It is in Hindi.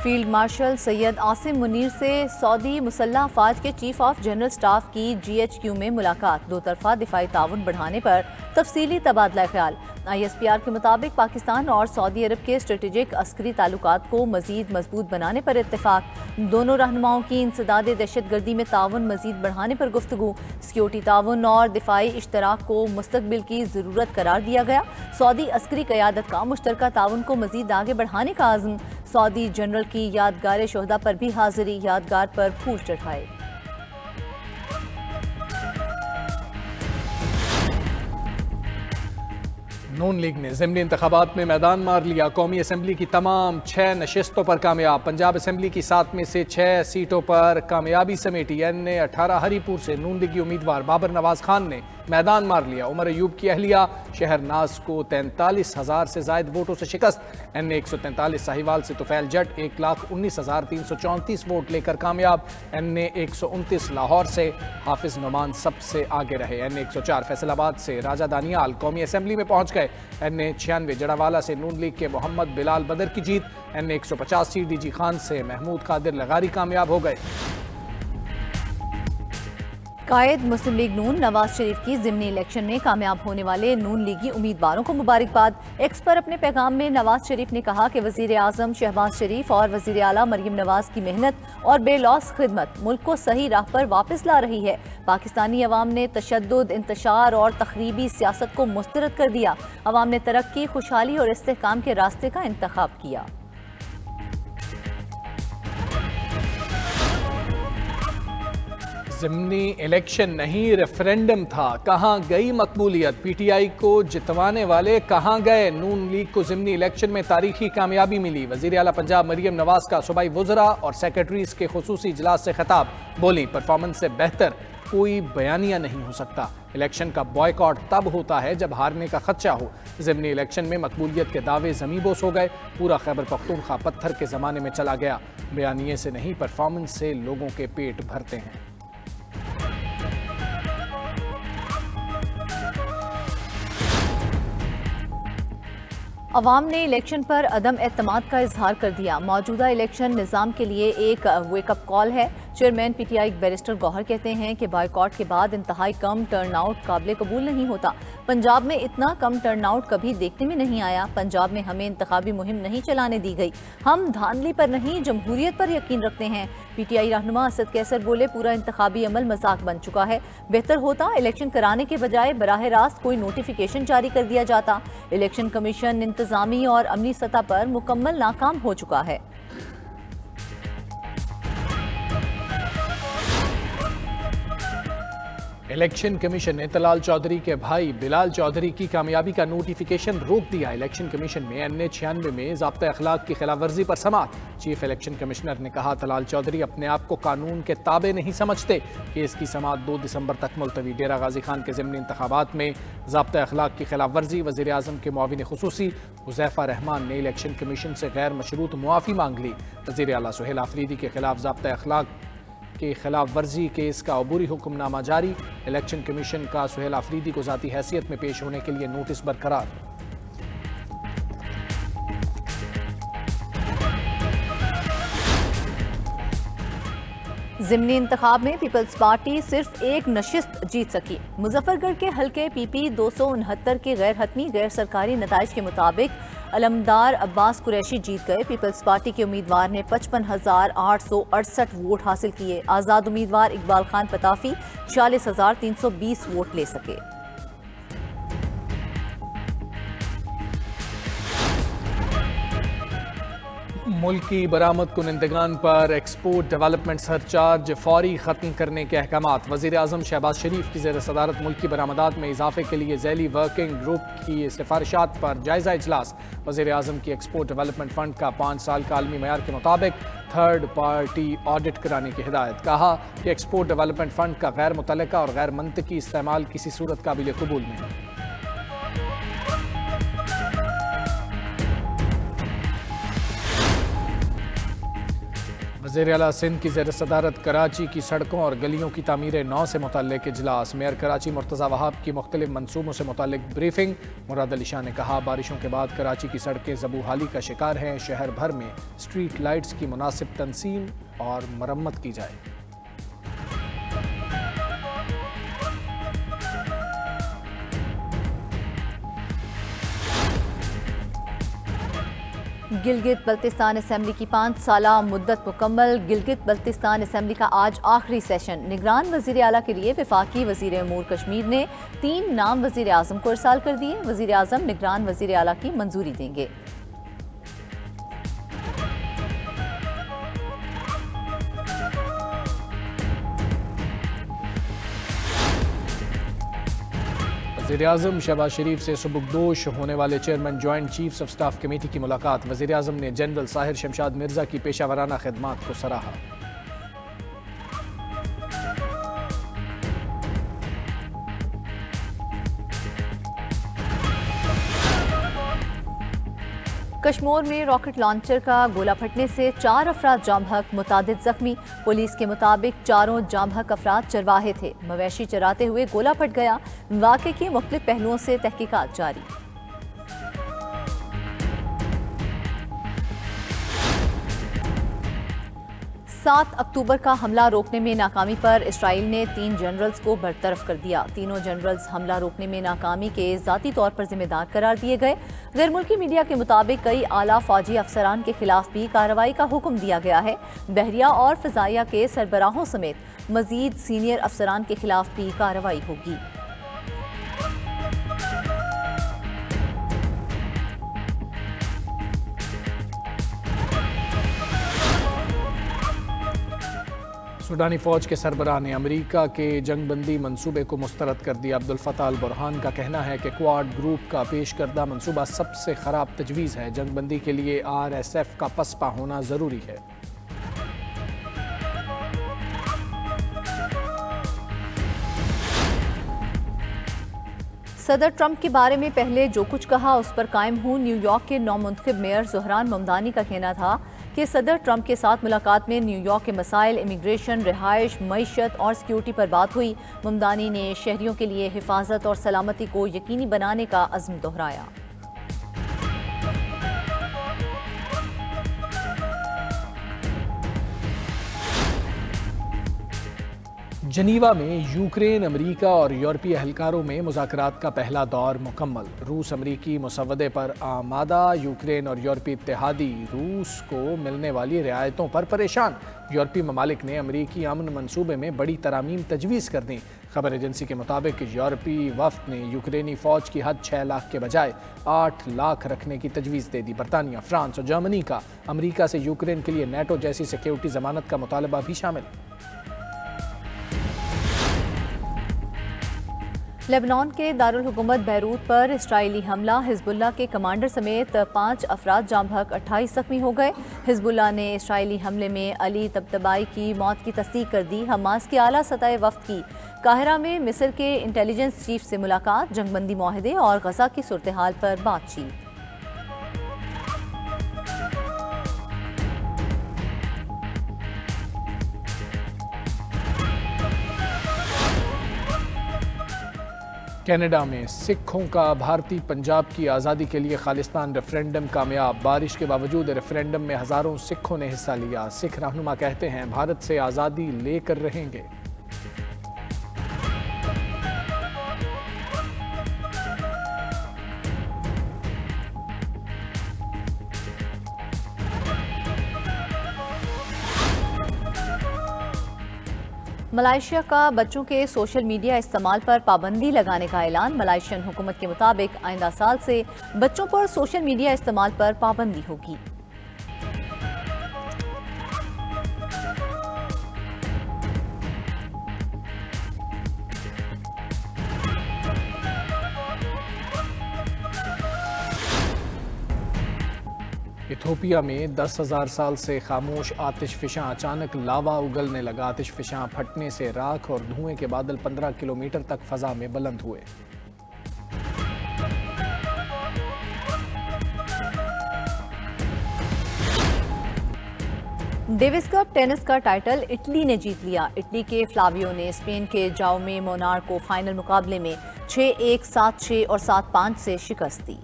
फील्ड मार्शल सैयद आसिम मुनीर से सऊदी मुसल्लह अफवाज के चीफ ऑफ जनरल स्टाफ की GHQ में मुलाकात। दो तरफा दिफाई ताउन बढ़ाने पर तफसीली तबादला ख्याल। ISPR के मुताबिक पाकिस्तान और सऊदी अरब के स्ट्रेटेजिक अस्करी ताल्लुकात को मजीद मजबूत बनाने पर इत्तेफाक। दोनों रहनुमाओं की इंसदाद दहशत गर्दी में ताउन मजीद बढ़ाने पर गुफ्तगू। सिक्योरिटी ताउन और दिफाई इश्तराक को मुस्तकबिल की ज़रूरत करार दिया गया। सऊदी अस्करी क़यादत का मुश्तरका ताउन को मजीद आगे बढ़ाने का आज़म। सऊदी जनरल की यादगार शोहदा पर भी हाजिरी, यादगार पर फूल चढ़ाए। नून लीग ने ज़िमनी इंतखाबात में मैदान मार लिया। कौमी असम्बली की तमाम 6 नशिस्तों पर कामयाब। पंजाब असम्बली की 7 में से 6 सीटों पर कामयाबी समेटी। NA 18 हरीपुर से नून लीगी उम्मीदवार बाबर नवाज खान ने मैदान मार लिया। उमर अयूब की अहलिया शहरनाज को 43,000 से जायद वोटों से शिकस्त। NA 143 साहिवाल से तुफैल जट 1,19,334 वोट लेकर कामयाब। NA 129 लाहौर से हाफिज नुमान सबसे आगे रहे। NA 104 फैसलाबाद से राजा दानियाल कौमी असम्बली में पहुंच गए। NA 96 जड़ावाला से नून लीग के मोहम्मद बिलाल बदर की जीत। NA 150 सीट DG खान से महमूद कादिर लगारी कामयाब हो गए। कायद मुस्लिम लीग नून नवाज शरीफ की ज़िमनी इलेक्शन में कामयाब होने वाले नून लीगी उम्मीदवारों को मुबारकबाद। एक्स पर अपने पैगाम में नवाज शरीफ ने कहा कि वज़ीर आज़म शहबाज शरीफ और वज़ीर आला मरीम नवाज की मेहनत और बेलौस खिदमत मुल्क को सही राह पर वापस ला रही है। पाकिस्तानी अवाम ने तशद्दुद, इंतशार और तखरीबी सियासत को मुस्तरद कर दिया। अवाम ने तरक्की, खुशहाली और इस्तेहकाम के रास्ते का इंतखाब किया। ज़िमनी इलेक्शन नहीं रेफरेंडम था, कहाँ गई मकबूलियत। PTI को जितवाने वाले कहाँ गए। नून लीग को ज़िमनी इलेक्शन में तारीखी कामयाबी मिली। वज़ीर आला पंजाब मरीम नवाज का सूबाई वज़रा और सेक्रेटरीज के खुसूसी इजलास से खिताब। बोली, परफॉर्मेंस से बेहतर कोई बयानिया नहीं हो सकता। इलेक्शन का बॉयकॉट तब होता है जब हारने का खदशा हो। ज़िमनी इलेक्शन में मकबूलियत के दावे ज़मीबोस हो गए। पूरा खैबर पख्तूनख्वा पत्थर के ज़माने में चला गया। बयानिए से नहीं, परफॉर्मेंस से लोगों के पेट भरते हैं। अवाम ने इलेक्शन पर अदम एतमाद का इजहार कर दिया। मौजूदा इलेक्शन निज़ाम के लिए एक वेकअप कॉल है। चेयरमैन PTI बैरिस्टर गौहर कहते हैं कि बायकॉट के बाद इंतहाई कम टर्नआउट काबिल कबूल नहीं होता। पंजाब में इतना कम टर्नआउट कभी देखने में नहीं आया। पंजाब में हमें इंतखाबी मुहिम नहीं चलाने दी गई। हम धांधली पर नहीं, जमहूरियत पर यकीन रखते हैं। PTI रहनुमा असद कैसर बोले, पूरा इंतखाबी अमल मजाक बन चुका है। बेहतर होता इलेक्शन कराने के बजाय बराह रास्त कोई नोटिफिकेशन जारी कर दिया जाता। इलेक्शन कमीशन इंतजामी और अमली सतह पर मुकम्मल नाकाम हो चुका है। इलेक्शन कमीशन ने तलाल चौधरी के भाई बिलाल चौधरी की कामयाबी का नोटिफिकेशन रोक दिया। इलेक्शन कमीशन में NA 96 में ज़ाब्ता अखलाक की खिलाफ वर्जी पर समाअत। चीफ इलेक्शन कमिश्नर ने कहा, तलाल चौधरी अपने आप को कानून के ताबे नहीं समझते। केस की समाअत 2 दिसंबर तक मुलतवी। डेरा गाजी खान के ज़िमनी इंतखाबात में ज़ाब्ता अखलाक की खिलाफ वर्जी। वज़ीर आज़म के मुआविन खुसूसी हुज़ैफ़ा रहमान ने इलेक्शन कमीशन से गैर मशरूत मुआफ़ी मांग ली। वज़ीर आला सुहेल आफरीदी के खिलाफ ज़ाब्ता अखलाक के खिलाफ वर्जी केस का अबूरी हुक्मनामा जारी। इलेक्शन कमीशन का सुहेल आफरीदी को ज़ाती हैसियत में पेश होने के लिए नोटिस बरकरार। ज़िमनी इंतखाब में पीपल्स पार्टी सिर्फ एक नशिस्त जीत सकी। मुजफ्फरगढ़ के हल्के PP 269 के गैर हतमी गैर सरकारी नताइज के मुताबिक अलमदार अब्बास कुरैशी जीत गए। पीपल्स पार्टी के उम्मीदवार ने 55,868 वोट हासिल किए। आज़ाद उम्मीदवार इकबाल खान पताफी 46,320 वोट ले सके। मुल्की बरामद कुनंदगान पर एक्सपोर्ट डेवलपमेंट सरचार्ज फौरी ख़त्म करने के अहकामात। वज़ीर आज़म शहबाज शरीफ की ज़ेर सदारत मुल्की बरामदात में इजाफे के लिए ज़ैली वर्किंग ग्रुप की सिफारिशात पर जायज़ा इजलास। वज़ीर आज़म की एक्सपोर्ट डेवलपमेंट फ़ंड का 5 साल का आलमी मयार के मुताबिक थर्ड पार्टी ऑडिट कराने की हिदायत। कहा कि एक्सपोर्ट डेवलपमेंट फ़ंड का गैर मुतल्लका और गैर मंतकी इस्तेमाल किसी सूरत काबिल कबूल नहीं। वज़ीर-ए-आला सिंध की ज़ेर सदारत कराची की सड़कों और गलियों की तामीर नौ से मुतल्लिक़ इजलास। मेयर कराची मुर्तज़ा वहाब की मुख्तलिफ मनसूबों से मुतल्लिक़ ब्रीफिंग। मुराद अली शाह ने कहा, बारिशों के बाद कराची की सड़कें ज़बूहाली का शिकार हैं। शहर भर में स्ट्रीट लाइट्स की मुनासिब तंसीम और मरम्मत की जाए। गिलगित बल्तिस्तान असेंबली की 5 साला मुद्दत मुकम्मल। गिलगित बल्तिस्तान असेंबली का आज आखिरी सेशन। निगरान वज़ीर आला के लिए वफाकी वज़ीर अमूर कश्मीर ने 3 नाम वज़ीर आज़म को इरसाल कर दिए। वज़ीर आज़म निगरान वज़ीर आला की मंजूरी देंगे। वज़ीर-ए-आज़म शहबाज शरीफ से सुबुकदोश होने वाले chairman joint chiefs of staff committee की मुलाकात। वज़ीर-ए-आज़म ने जनरल साहिर शमशाद मिर्ज़ा की पेशावराना खिदमात को सराहा। कश्मीर में रॉकेट लॉन्चर का गोला फटने से 4 अफराद जाम हक, मुतादिद जख्मी। पुलिस के मुताबिक चारों जाम हक अफराद चरवाहे थे। मवेशी चराते हुए गोला फट गया। वाक़े के मुख्तलिफ पहलुओं से तहकीकात जारी। 7 अक्टूबर का हमला रोकने में नाकामी पर इसराइल ने 3 जनरल्स को बरतरफ कर दिया। तीनों जनरल्स हमला रोकने में नाकामी के ज़ाती तौर पर जिम्मेदार करार दिए गए। गैर मुल्की मीडिया के मुताबिक कई आला फौजी अफसरान के खिलाफ भी कार्रवाई का हुक्म दिया गया है। बहरिया और फ़िज़ाइया के सरबराहों समेत मज़ीद सीनियर अफसरान के खिलाफ भी कार्रवाई होगी। सूडानी फ़ौज के सरबराह ने अमरीका के जंगबंदी मंसूबे को मुस्तरद कर दिया। अब्दुल फताह अल बुरहान का कहना है कि क्वाड ग्रुप का पेश करदा मंसूबा सबसे ख़राब तजवीज़ है। जंगबंदी के लिए RSF का पसपा होना ज़रूरी है। सदर ट्रंप के बारे में पहले जो कुछ कहा उस पर कायम हूँ। न्यूयॉर्क के नौमुंतखब मेयर ज़ुहरान ममदानी का कहना था कि सदर ट्रंप के साथ मुलाकात में न्यूयॉर्क के मसाइल, इमिग्रेशन, रिहाइश, मईशत और सिक्योरिटी पर बात हुई। ममदानी ने शहरियों के लिए हिफाजत और सलामती को यकीनी बनाने का अज़्म दोहराया। जनीवा में यूक्रेन, अमरीका और यूरोपीय एहलकारों में मुज़ाकरात का पहला दौर मुकम्मल। रूस अमरीकी मुसवदे पर आमादा। यूक्रेन और यूरोपीय इत्तेहादी रूस को मिलने वाली रियायतों पर परेशान। यूरोपीय ममालिक ने अमरीकी अमन मंसूबे में बड़ी तरामीम तजवीज़ कर दी। खबर एजेंसी के मुताबिक यूरोपीय वफ्द ने यूक्रेनी फ़ौज की हद 6 लाख के बजाय 8 लाख रखने की तजवीज़ दे दी। बरतानिया, फ्रांस और जर्मनी का अमरीका से यूक्रेन के लिए नेटो जैसी सिक्योरिटी ज़मानत का मुतालबा भी शामिल। लेबनान के दारुल हुकूमत बैरूत पर इस्राइली हमला। हिजबुल्लाह के कमांडर समेत 5 अफराद जाम हक, 28 जख्मी हो गए। हिजबुल्लाह ने इस्राइली हमले में अली तबतबाई की मौत की तस्दीक कर दी। हमास की आला सतह वफ्द की काहिरा में मिस्र के इंटेलिजेंस चीफ से मुलाकात। जंगबंदी मुआहदे और गजा की सूरत हाल पर बातचीत। कनाडा में सिखों का भारतीय पंजाब की आज़ादी के लिए खालिस्तान रेफरेंडम कामयाब। बारिश के बावजूद रेफरेंडम में हज़ारों सिखों ने हिस्सा लिया। सिख रहनुमा कहते हैं भारत से आज़ादी लेकर रहेंगे। मलाइशिया का बच्चों के सोशल मीडिया इस्तेमाल पर पाबंदी लगाने का ऐलान। मलाइशियन हुकूमत के मुताबिक आइंदा साल से बच्चों पर सोशल मीडिया इस्तेमाल पर पाबंदी होगी। इथोपिया में 10,000 साल से खामोश आतिश फिशां अचानक लावा उगलने लगा। आतिश फिशां फटने से राख और धुएं के बादल 15 किलोमीटर तक फजा में बुलंद हुए। डेविस कप टेनिस का टाइटल इटली ने जीत लिया। इटली के फ्लावियो ने स्पेन के जाओमे मोनार को फाइनल मुकाबले में 6-1, 7-6 और 7-5 से शिकस्त दी।